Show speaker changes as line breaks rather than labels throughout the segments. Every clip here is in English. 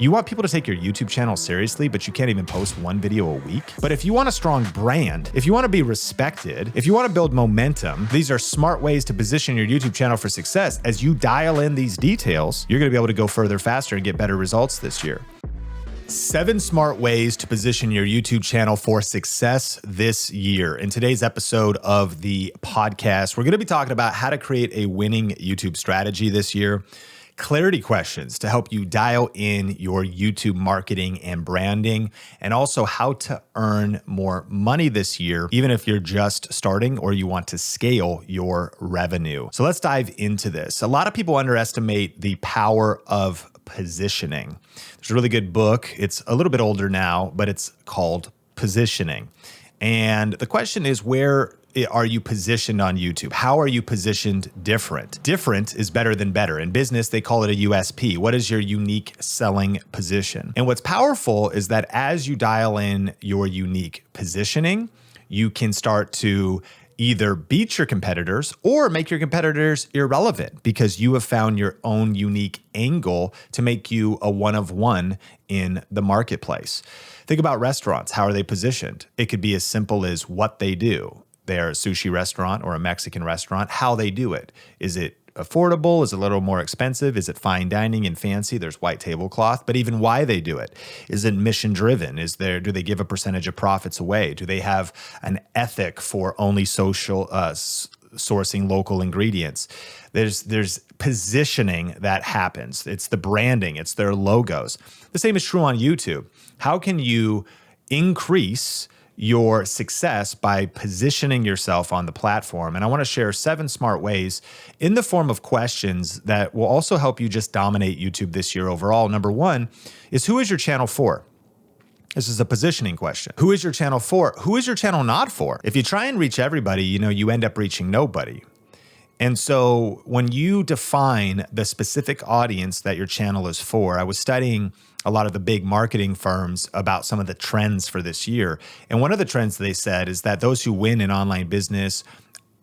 You want people to take your YouTube channel seriously, but you can't even post one video a week? But if you want a strong brand, if you want to be respected, if you want to build momentum, these are smart ways to position your YouTube channel for success. As you dial in these details, you're going to be able to go further faster and get better results this year. 7 smart ways to position your YouTube channel for success this year. In today's episode of the podcast, we're going to be talking about how to create a winning YouTube strategy this year, clarity questions to help you dial in your YouTube marketing and branding, and also how to earn more money this year, even if you're just starting or you want to scale your revenue. So let's dive into this. A lot of people underestimate the power of positioning. There's a really good book. It's a little bit older now, but it's called Positioning. And the question is, where are you positioned on YouTube? How are you positioned different? Different is better than better. In business, they call it a USP. What is your unique selling position? And what's powerful is that as you dial in your unique positioning, you can start to either beat your competitors or make your competitors irrelevant because you have found your own unique angle to make you a one of one in the marketplace. Think about restaurants. How are they positioned? It could be as simple as what they do. They're a sushi restaurant or a Mexican restaurant. How they do it. Is it affordable? Is it a little more expensive? Is it fine dining and fancy? There's white tablecloth, but even why they do it. Is it mission driven? Do they give a percentage of profits away? Do they have an ethic for only social sourcing local ingredients? There's positioning that happens. It's the branding, it's their logos. The same is true on YouTube. How can you increase your success by positioning yourself on the platform? And I want to share 7 smart ways in the form of questions that will also help you just dominate YouTube this year overall. Number 1 is, who is your channel for? This is a positioning question. Who is your channel for? Who is your channel not for? If you try and reach everybody, you end up reaching nobody. And so when you define the specific audience that your channel is for, I was studying a lot of the big marketing firms about some of the trends for this year. And one of the trends they said is that those who win in online business,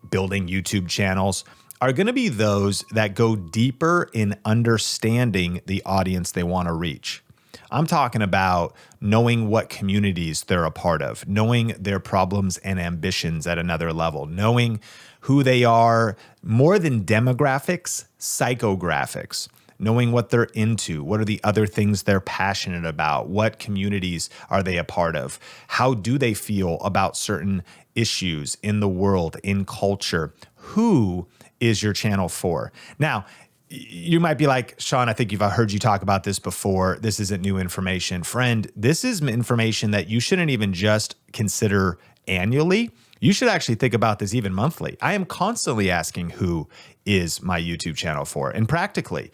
building YouTube channels, are going to be those that go deeper in understanding the audience they want to reach. I'm talking about knowing what communities they're a part of, knowing their problems and ambitions at another level, knowing who they are, more than demographics, psychographics, knowing what they're into, what are the other things they're passionate about, what communities are they a part of, how do they feel about certain issues in the world, in culture. Who is your channel for? Now, you might be like, Sean, I think I've heard you talk about this before. This isn't new information. Friend, this is information that you shouldn't even just consider annually. You should actually think about this even monthly. I am constantly asking, who is my YouTube channel for? And practically,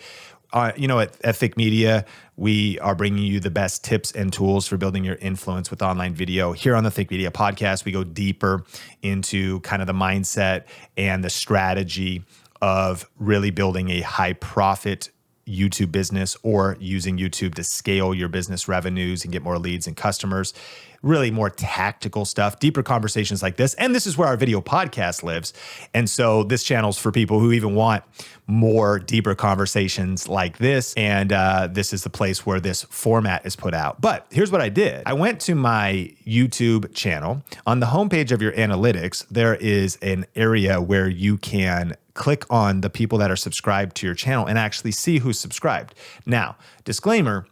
at Thick Media, we are bringing you the best tips and tools for building your influence with online video. Here on the Thick Media podcast, we go deeper into kind of the mindset and the strategy of really building a high profit YouTube business or using YouTube to scale your business revenues and get more leads and customers. Really more tactical stuff, deeper conversations like this. And this is where our video podcast lives. And so this channel's for people who even want more deeper conversations like this. And this is the place where this format is put out. But here's what I did. I went to my YouTube channel. On the homepage of your analytics, there is an area where you can click on the people that are subscribed to your channel and actually see who's subscribed. Now, disclaimer,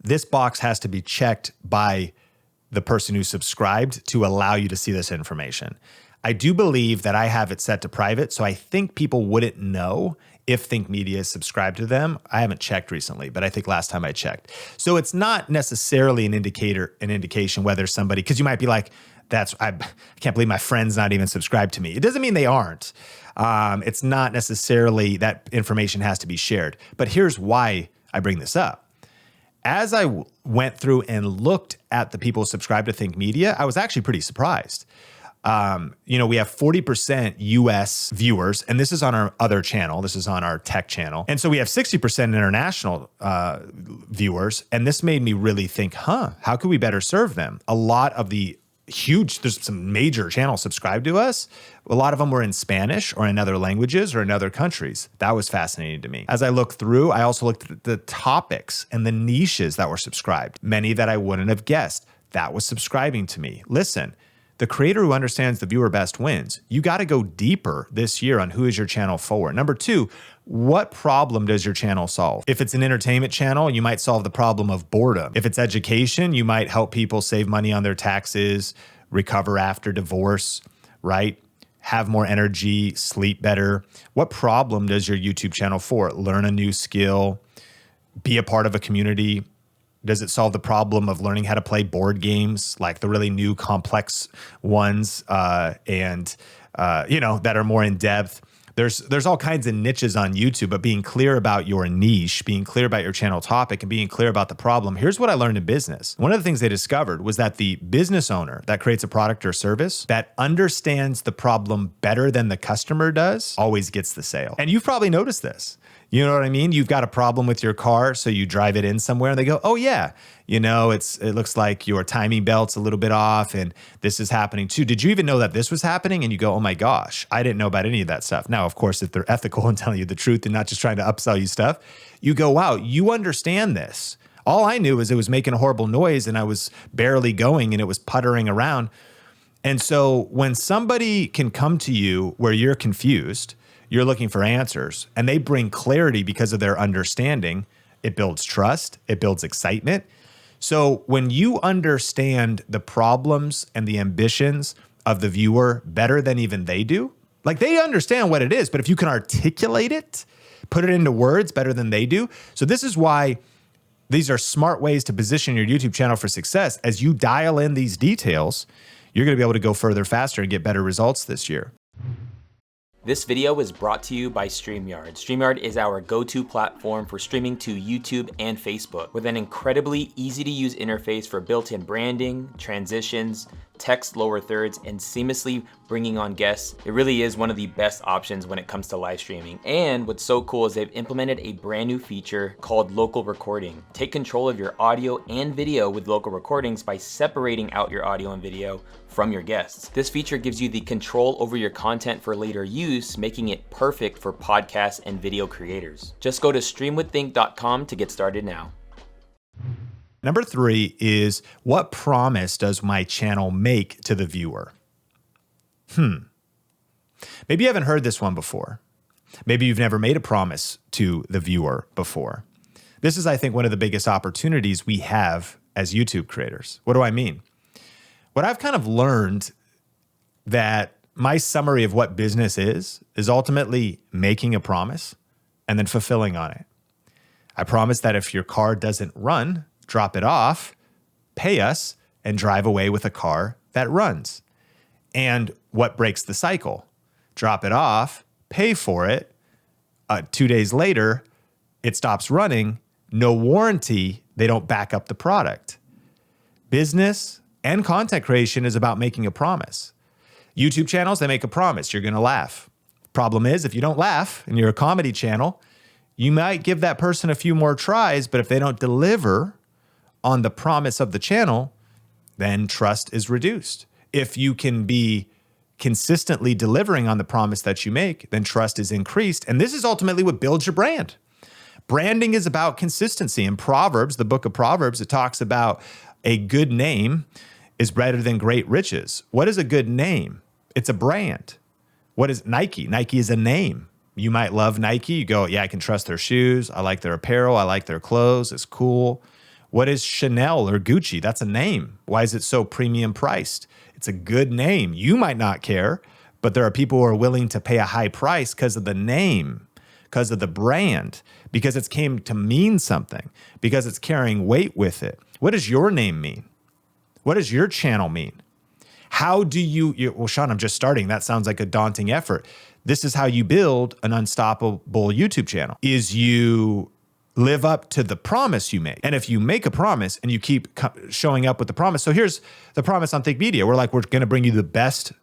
this box has to be checked by the person who subscribed to allow you to see this information. I do believe that I have it set to private, so I think people wouldn't know if Think Media is subscribed to them. I haven't checked recently, but I think last time I checked. So it's not necessarily an indication whether somebody, because you might be like, I can't believe my friend's not even subscribed to me. It doesn't mean they aren't. It's not necessarily that information has to be shared. But here's why I bring this up. As I went through and looked at the people subscribed to Think Media, I was actually pretty surprised. We have 40% US viewers, and this is on our other channel. This is on our tech channel. And so we have 60% international viewers. And this made me really think, how could we better serve them? A lot of the there's some major channels subscribed to us. A lot of them were in Spanish or in other languages or in other countries. That was fascinating to me. As I looked through, I also looked at the topics and the niches that were subscribed, many that I wouldn't have guessed. That was subscribing to me. Listen, the creator who understands the viewer best wins. You got to go deeper this year on who is your channel for. Number two, what problem does your channel solve? If it's an entertainment channel, you might solve the problem of boredom. If it's education, you might help people save money on their taxes, recover after divorce, right? Have more energy, sleep better. What problem does your YouTube channel for? Learn a new skill, be a part of a community. Does it solve the problem of learning how to play board games, like the really new complex ones that are more in depth? There's all kinds of niches on YouTube, but being clear about your niche, being clear about your channel topic, and being clear about the problem. Here's what I learned in business. One of the things they discovered was that the business owner that creates a product or service that understands the problem better than the customer does always gets the sale. And you've probably noticed this. You know what I mean? You've got a problem with your car, so you drive it in somewhere and they go, oh yeah, it looks like your timing belt's a little bit off and this is happening too. Did you even know that this was happening? And you go, oh my gosh, I didn't know about any of that stuff. Now, of course, if they're ethical and telling you the truth and not just trying to upsell you stuff, you go, wow, you understand this. All I knew is it was making a horrible noise and I was barely going and it was puttering around. And so when somebody can come to you where you're confused, you're looking for answers, and they bring clarity because of their understanding, it builds trust, it builds excitement. So when you understand the problems and the ambitions of the viewer better than even they do, like they understand what it is, but if you can articulate it, put it into words better than they do. So this is why these are smart ways to position your YouTube channel for success. As you dial in these details, you're gonna be able to go further, faster, and get better results this year.
This video is brought to you by StreamYard. StreamYard is our go-to platform for streaming to YouTube and Facebook with an incredibly easy to use interface for built-in branding, transitions, text lower thirds, and seamlessly bringing on guests. It really is one of the best options when it comes to live streaming. And what's so cool is they've implemented a brand new feature called local recording. Take control of your audio and video with local recordings by separating out your audio and video from your guests. This feature gives you the control over your content for later use, making it perfect for podcasts and video creators. Just go to streamwiththink.com to get started now.
Number three is, what promise does my channel make to the viewer? Maybe you haven't heard this one before. Maybe you've never made a promise to the viewer before. This is, I think, one of the biggest opportunities we have as YouTube creators. What do I mean? What I've kind of learned that my summary of what business is ultimately making a promise and then fulfilling on it. I promise that if your car doesn't run, drop it off, pay us, and drive away with a car that runs. And what breaks the cycle? Drop it off, pay for it. 2 days later, it stops running. No warranty. They don't back up the product. Business and content creation is about making a promise. YouTube channels, they make a promise. You're going to laugh. Problem is, if you don't laugh and you're a comedy channel, you might give that person a few more tries, but if they don't deliver on the promise of the channel, then trust is reduced. If you can be consistently delivering on the promise that you make, then trust is increased. And this is ultimately what builds your brand. Branding is about consistency. In Proverbs, the book of Proverbs, it talks about a good name is better than great riches. What is a good name? It's a brand. What is Nike? Nike is a name. You might love Nike. You go, yeah, I can trust their shoes. I like their apparel. I like their clothes. It's cool. What is Chanel or Gucci? That's a name. Why is it so premium priced? It's a good name. You might not care, but there are people who are willing to pay a high price because of the name, because of the brand, because it's came to mean something, because it's carrying weight with it. What does your name mean? What does your channel mean? How do well, Sean, I'm just starting. That sounds like a daunting effort. This is how you build an unstoppable YouTube channel, is you live up to the promise you make. And if you make a promise and you keep showing up with the promise. So here's the promise on Think Media. We're going to bring you the best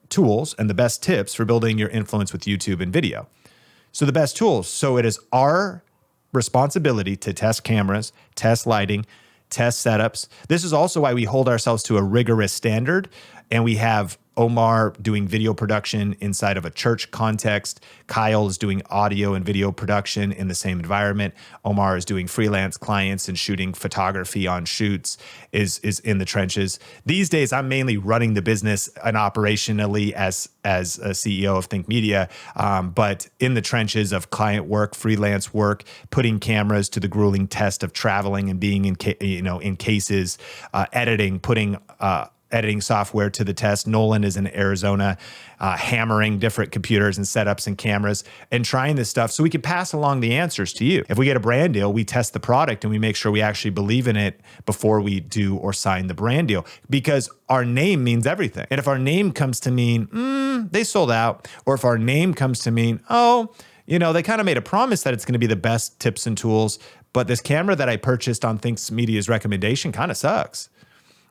tools and the best tips for building your influence with YouTube and video. So the best tools. So it is our responsibility to test cameras, test lighting, test setups. This is also why we hold ourselves to a rigorous standard, and we have Omar doing video production inside of a church context. Kyle is doing audio and video production in the same environment. Omar is doing freelance clients and shooting photography on shoots, is in the trenches. These days, I'm mainly running the business and operationally as a CEO of Think Media, but in the trenches of client work, freelance work, putting cameras to the grueling test of traveling and being in cases, editing, putting editing software to the test. Nolan is in Arizona, hammering different computers and setups and cameras and trying this stuff so we can pass along the answers to you. If we get a brand deal, we test the product and we make sure we actually believe in it before we do or sign the brand deal, because our name means everything. And if our name comes to mean, they sold out, or if our name comes to mean, they kind of made a promise that it's going to be the best tips and tools, but this camera that I purchased on Think Media's recommendation kind of sucks.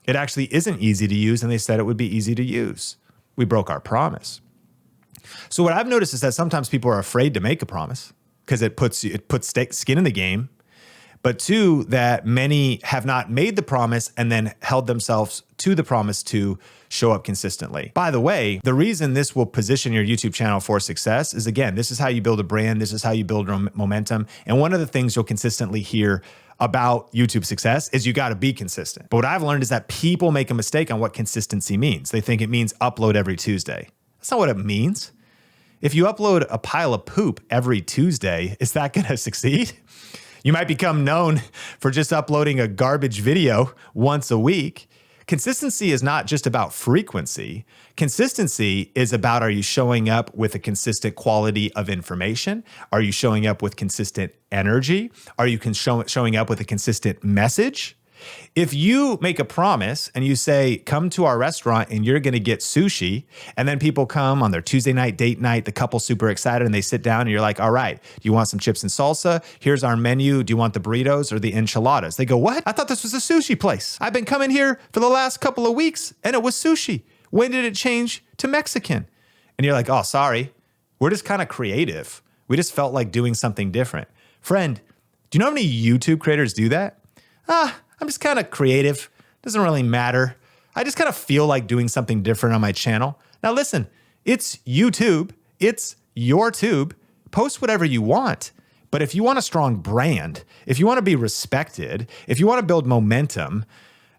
It actually isn't easy to use, and they said it would be easy to use. We broke our promise. So what I've noticed is that sometimes people are afraid to make a promise because it puts skin in the game. But two, that many have not made the promise and then held themselves to the promise to show up consistently. By the way, the reason this will position your YouTube channel for success is, again, this is how you build a brand. This is how you build momentum. And one of the things you'll consistently hear about YouTube success is you got to be consistent. But what I've learned is that people make a mistake on what consistency means. They think it means upload every Tuesday. That's not what it means. If you upload a pile of poop every Tuesday, is that going to succeed? You might become known for just uploading a garbage video once a week. Consistency is not just about frequency. Consistency is about, are you showing up with a consistent quality of information? Are you showing up with consistent energy? Are you showing up with a consistent message? If you make a promise and you say, come to our restaurant and you're going to get sushi, and then people come on their Tuesday night date night, the couple's super excited and they sit down and you're like, all right, do you want some chips and salsa? Here's our menu. Do you want the burritos or the enchiladas? They go, what? I thought this was a sushi place. I've been coming here for the last couple of weeks and it was sushi. When did it change to Mexican? And you're like, oh, sorry. We're just kind of creative. We just felt like doing something different. Friend, do you know how many YouTube creators do that? I'm just kind of creative. Doesn't really matter. I just kind of feel like doing something different on my channel. Now listen, it's YouTube. It's your tube. Post whatever you want. But if you want a strong brand, if you want to be respected, if you want to build momentum,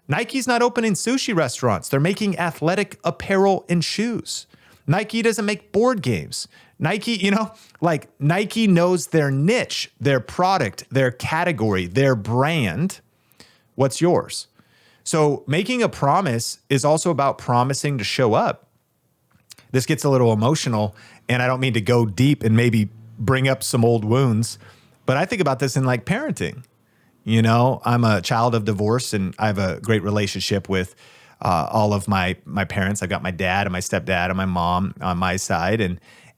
Nike's not opening sushi restaurants. They're making athletic apparel and shoes. Nike doesn't make board games. Nike, Nike knows their niche, their product, their category, their brand. What's yours? So making a promise is also about promising to show up. This gets a little emotional, and I don't mean to go deep and maybe bring up some old wounds, but I think about this in like parenting. I'm a child of divorce, and I have a great relationship with all of my parents. I've got my dad and my stepdad and my mom on my side.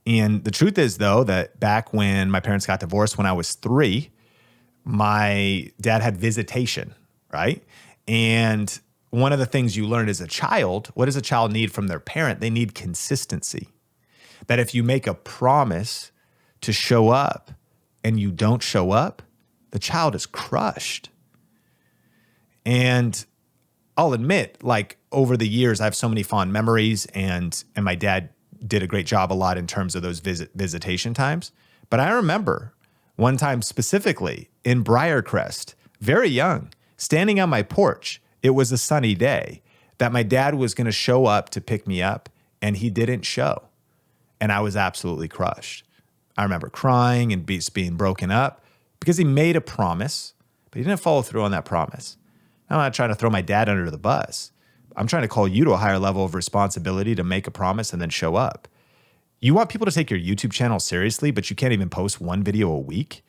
And the truth is, though, that back when my parents got divorced when I was 3, my dad had visitation. Right? And one of the things you learn as a child, what does a child need from their parent? They need consistency. That if you make a promise to show up and you don't show up, the child is crushed. And I'll admit, like over the years, I have so many fond memories, and my dad did a great job a lot in terms of those visitation times. But I remember one time specifically in Briarcrest, very young, standing on my porch, it was a sunny day, that my dad was going to show up to pick me up, and he didn't show. And I was absolutely crushed. I remember crying and being broken up because he made a promise, but he didn't follow through on that promise. I'm not trying to throw my dad under the bus. I'm trying to call you to a higher level of responsibility to make a promise and then show up. You want people to take your YouTube channel seriously, but you can't even post one video a week?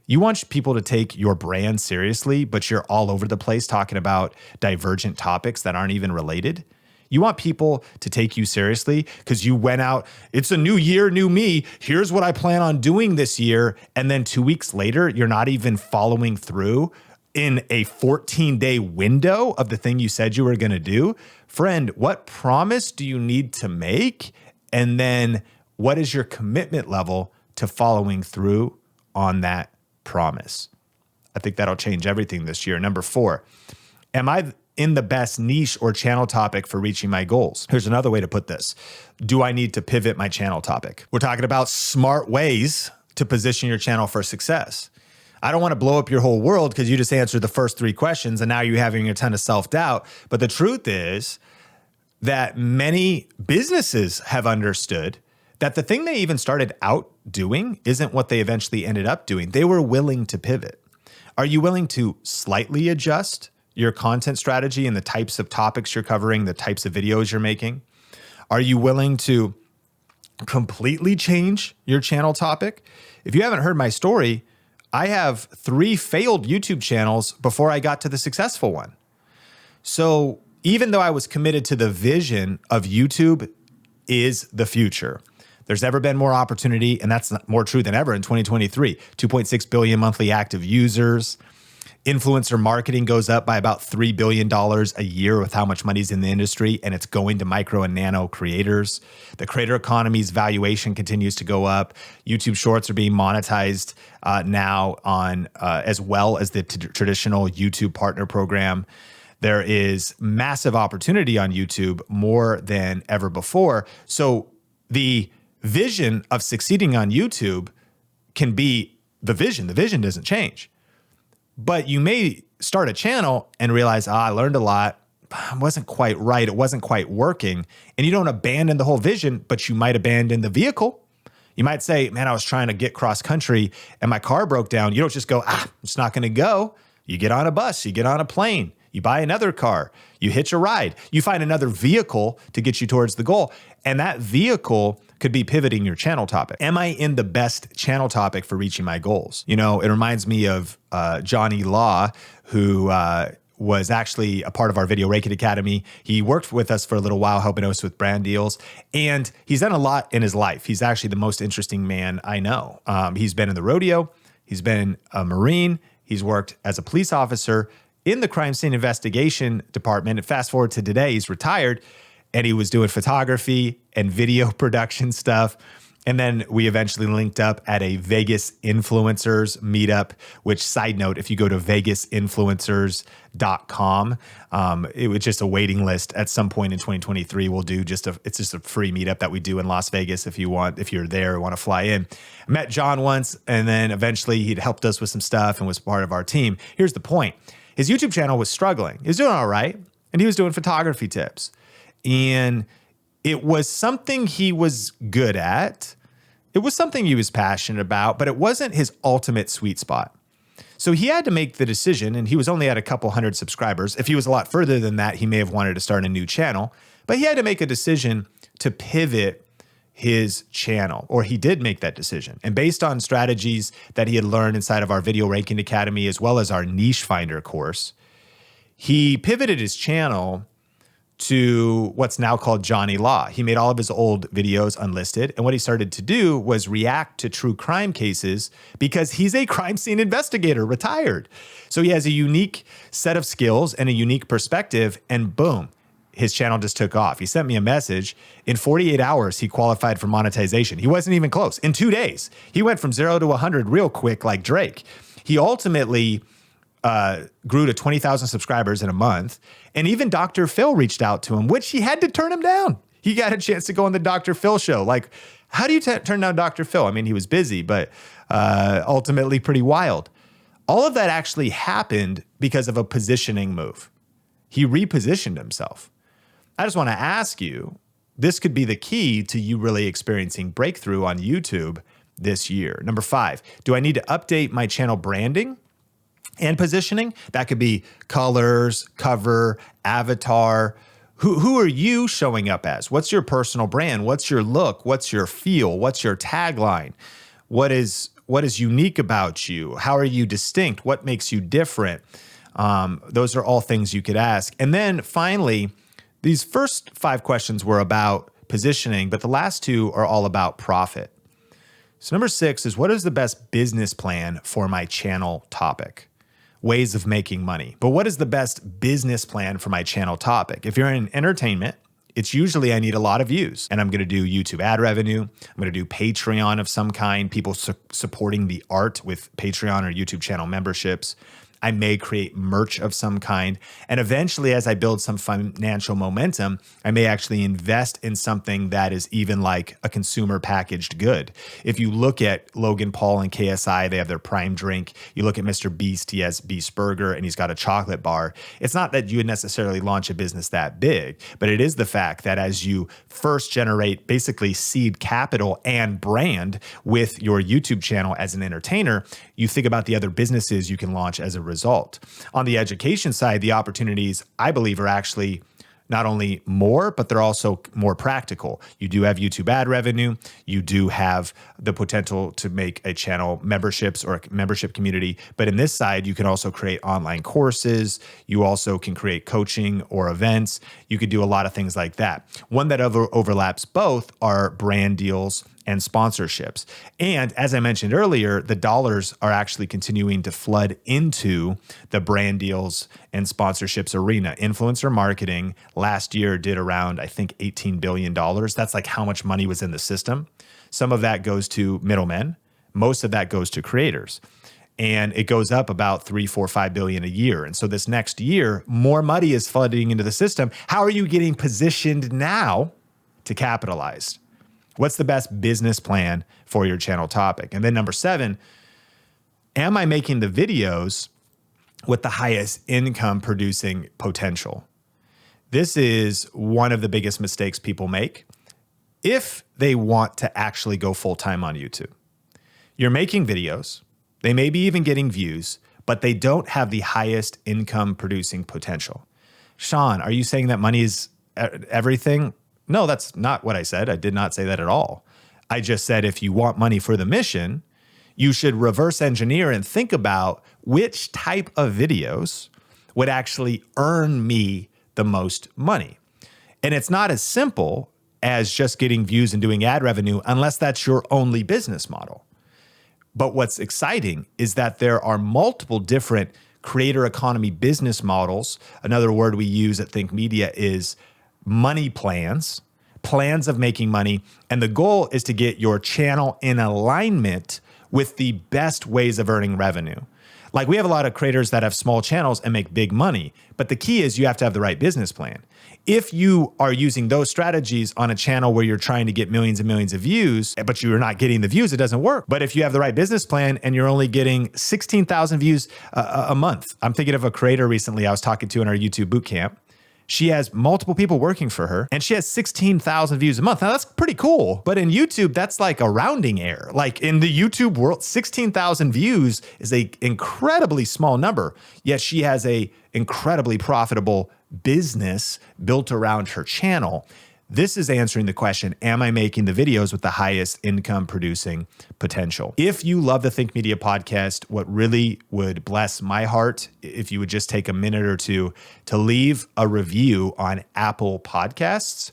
You want people to take your brand seriously, but you're all over the place talking about divergent topics that aren't even related? You want people to take you seriously because you went out, it's a new year, new me, here's what I plan on doing this year, and then 2 weeks later, you're not even following through in a 14-day window of the thing you said you were going to do? Friend, what promise do you need to make? And then what is your commitment level to following through on that promise? I think that'll change everything this year. Number 4, Am I in the best niche or channel topic for reaching my goals? Here's another way to put this. Do I need to pivot my channel topic? We're talking about smart ways to position your channel for success. I don't want to blow up your whole world because you just answered the first 3 questions and now you're having a ton of self-doubt. But the truth is that many businesses have understood that the thing they even started out doing isn't what they eventually ended up doing. They were willing to pivot. Are you willing to slightly adjust your content strategy and the types of topics you're covering, the types of videos you're making? Are you willing to completely change your channel topic? If you haven't heard my story, I have 3 failed YouTube channels before I got to the successful one. So even though I was committed to the vision of YouTube is the future, there's never been more opportunity, and that's more true than ever in 2023. 2.6 billion monthly active users. Influencer marketing goes up by about $3 billion a year with how much money's in the industry, and it's going to micro and nano creators. The creator economy's valuation continues to go up. YouTube Shorts are being monetized now on as well as the traditional YouTube Partner Program. There is massive opportunity on YouTube more than ever before. So the vision of succeeding on YouTube can be the vision. The vision doesn't change. But you may start a channel and realize, I learned a lot. It wasn't quite right. It wasn't quite working. And you don't abandon the whole vision, but you might abandon the vehicle. You might say, man, I was trying to get cross country and my car broke down. You don't just go, it's not going to go. You get on a bus, you get on a plane, you buy another car, you hitch a ride, you find another vehicle to get you towards the goal. And that vehicle could be pivoting your channel topic. Am I in the best channel topic for reaching my goals? You know, it reminds me of Johnny Law, who was actually a part of our Video Raking Academy. He worked with us for a little while, helping us with brand deals. And he's done a lot in his life. He's actually the most interesting man I know. He's been in the rodeo. He's been a Marine. He's worked as a police officer in the crime scene investigation department. And fast forward to today, he's retired. And he was doing photography and video production stuff. And then we eventually linked up at a Vegas influencers meetup, which, side note, if you go to vegasinfluencers.com, it was just a waiting list. At some point in 2023, we'll do it's just a free meetup that we do in Las Vegas if you're there or want to fly in. I met John once, and then eventually he'd helped us with some stuff and was part of our team. Here's the point. His YouTube channel was struggling. He was doing all right, and he was doing photography tips. And it was something he was good at. It was something he was passionate about, but it wasn't his ultimate sweet spot. So he had to make the decision, and he was only at a couple hundred subscribers. If he was a lot further than that, he may have wanted to start a new channel, but he had to make a decision to pivot his channel, or he did make that decision. And based on strategies that he had learned inside of our Video Raking Academy, as well as our Niche Finder course, he pivoted his channel to what's now called Johnny Law. He made all of his old videos unlisted. And what he started to do was react to true crime cases because he's a crime scene investigator, retired. So he has a unique set of skills and a unique perspective, and boom, his channel just took off. He sent me a message. In 48 hours, he qualified for monetization. He wasn't even close. In 2 days, he went from 0 to 100 real quick like Drake. He ultimately grew to 20,000 subscribers in a month. And even Dr. Phil reached out to him, which he had to turn him down. He got a chance to go on the Dr. Phil show. Like, how do you turn down Dr. Phil? I mean, he was busy, but ultimately pretty wild. All of that actually happened because of a positioning move. He repositioned himself. I just want to ask you, this could be the key to you really experiencing breakthrough on YouTube this year. Number 5, do I need to update my channel branding and positioning? That could be colors, cover, avatar. Who are you showing up as? What's your personal brand? What's your look? What's your feel? What's your tagline? What is unique about you? How are you distinct? What makes you different? Those are all things you could ask. And then finally, these first 5 questions were about positioning, but the last 2 are all about profit. So number 6 is, what is the best business plan for my channel topic? Ways of making money. But what is the best business plan for my channel topic? If you're in entertainment, it's usually I need a lot of views, and I'm going to do YouTube ad revenue. I'm going to do Patreon of some kind, people supporting the art with Patreon or YouTube channel memberships. I may create merch of some kind. And eventually, as I build some financial momentum, I may actually invest in something that is even like a consumer packaged good. If you look at Logan Paul and KSI, they have their Prime drink. You look at Mr. Beast, he has Beast Burger and he's got a chocolate bar. It's not that you would necessarily launch a business that big, but it is the fact that as you first generate basically seed capital and brand with your YouTube channel as an entertainer, you think about the other businesses you can launch as a result. On the education side, the opportunities, I believe, are actually not only more, but they're also more practical. You do have YouTube ad revenue. You do have the potential to make a channel memberships or a membership community. But in this side, you can also create online courses. You also can create coaching or events. You could do a lot of things like that. One that overlaps both are brand deals and sponsorships. And as I mentioned earlier, the dollars are actually continuing to flood into the brand deals and sponsorships arena. Influencer marketing last year did around, I think, $18 billion. That's like how much money was in the system. Some of that goes to middlemen. Most of that goes to creators. And it goes up about 3, 4, 5 billion a year. And so this next year, more money is flooding into the system. How are you getting positioned now to capitalize? What's the best business plan for your channel topic? And then number 7, am I making the videos with the highest income producing potential? This is one of the biggest mistakes people make if they want to actually go full-time on YouTube. You're making videos, they may be even getting views, but they don't have the highest income producing potential. Sean, are you saying that money is everything? No, that's not what I said. I did not say that at all. I just said if you want money for the mission, you should reverse engineer and think about which type of videos would actually earn me the most money. And it's not as simple as just getting views and doing ad revenue unless that's your only business model. But what's exciting is that there are multiple different creator economy business models. Another word we use at Think Media is money plans of making money. And the goal is to get your channel in alignment with the best ways of earning revenue. Like we have a lot of creators that have small channels and make big money, but the key is you have to have the right business plan. If you are using those strategies on a channel where you're trying to get millions and millions of views, but you're not getting the views, it doesn't work. But if you have the right business plan and you're only getting 16,000 views a month, I'm thinking of a creator recently I was talking to in our YouTube bootcamp. She has multiple people working for her and she has 16,000 views a month. Now that's pretty cool, but in YouTube, that's like a rounding error. Like in the YouTube world, 16,000 views is an incredibly small number, yet she has a incredibly profitable business built around her channel. This is answering the question, am I making the videos with the highest income producing potential? If you love the Think Media podcast, what really would bless my heart, if you would just take a minute or two to leave a review on Apple Podcasts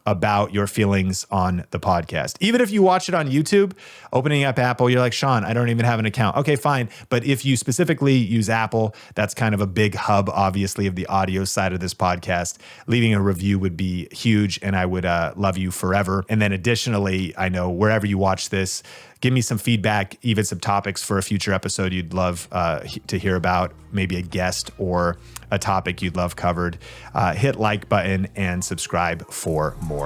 about your feelings on the podcast. Even if you watch it on YouTube, opening up Apple, you're like, Sean, I don't even have an account. Okay, fine. But if you specifically use Apple, that's kind of a big hub, obviously, of the audio side of this podcast. Leaving a review would be huge, and I would love you forever. And then additionally, I know wherever you watch this, give me some feedback, even some topics for a future episode you'd love to hear about, maybe a guest or a topic you'd love covered. Hit like button and subscribe for more.